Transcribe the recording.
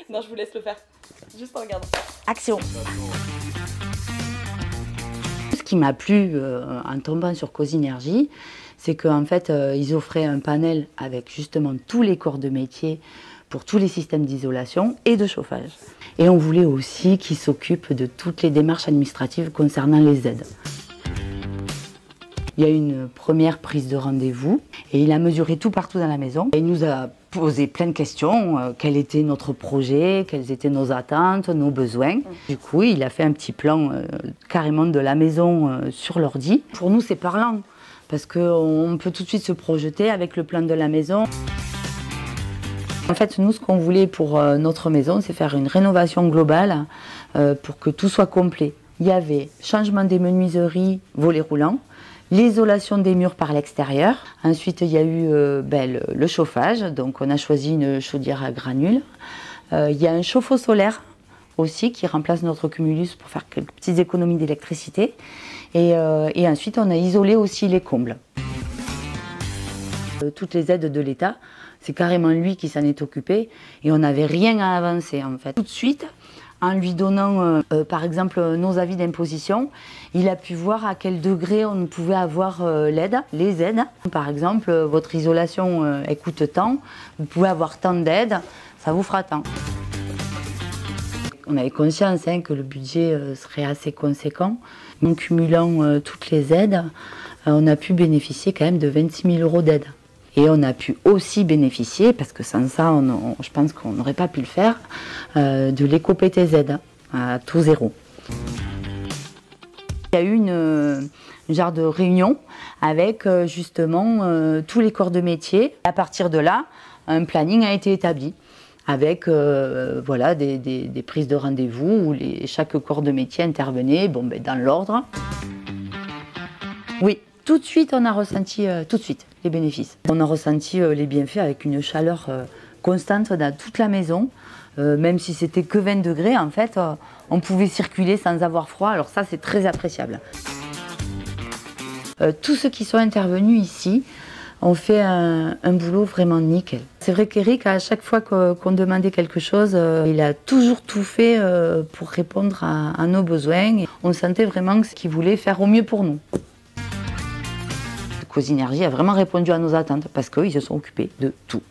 Non, je vous laisse le faire. Juste en regardant. Action. Ce qui m'a plu en tombant sur Cosinergie, c'est qu'en fait, ils offraient un panel avec justement tous les corps de métier pour tous les systèmes d'isolation et de chauffage. Et on voulait aussi qu'ils s'occupent de toutes les démarches administratives concernant les aides. Il y a eu une première prise de rendez-vous et il a mesuré tout partout dans la maison. Il nous a posé plein de questions, quel était notre projet, quelles étaient nos attentes, nos besoins. Du coup, il a fait un petit plan carrément de la maison sur l'ordi. Pour nous, c'est parlant parce qu'on peut tout de suite se projeter avec le plan de la maison. En fait, nous, ce qu'on voulait pour notre maison, c'est faire une rénovation globale pour que tout soit complet. Il y avait changement des menuiseries, volets roulants, l'isolation des murs par l'extérieur. Ensuite, il y a eu le chauffage. Donc, on a choisi une chaudière à granules. Il y a un chauffe-eau solaire aussi qui remplace notre cumulus pour faire quelques petites économies d'électricité. Et ensuite, on a isolé aussi les combles. Toutes les aides de l'État, c'est carrément lui qui s'en est occupé et on n'avait rien à avancer en fait. Tout de suite, en lui donnant par exemple nos avis d'imposition, il a pu voir à quel degré on pouvait avoir l'aide, les aides. Par exemple, votre isolation elle coûte tant, vous pouvez avoir tant d'aides, ça vous fera tant. On avait conscience que le budget serait assez conséquent. En cumulant toutes les aides, on a pu bénéficier quand même de 26 000 € d'aide. Et on a pu aussi bénéficier, parce que sans ça, je pense qu'on n'aurait pas pu le faire, de l'éco-PTZ à taux zéro. Il y a eu une genre de réunion avec justement tous les corps de métier. À partir de là, un planning a été établi avec voilà, des prises de rendez-vous où chaque corps de métier intervenait dans l'ordre. Oui. Tout de suite, on a ressenti les bénéfices. On a ressenti les bienfaits avec une chaleur constante dans toute la maison. Même si c'était que 20 degrés, en fait, on pouvait circuler sans avoir froid. Alors ça, c'est très appréciable. Tous ceux qui sont intervenus ici ont fait un boulot vraiment nickel. C'est vrai qu'Eric, à chaque fois qu'on demandait quelque chose, il a toujours tout fait pour répondre à nos besoins. On sentait vraiment qu'il voulait faire au mieux pour nous. Cosinergie a vraiment répondu à nos attentes parce qu'ils se sont occupés de tout.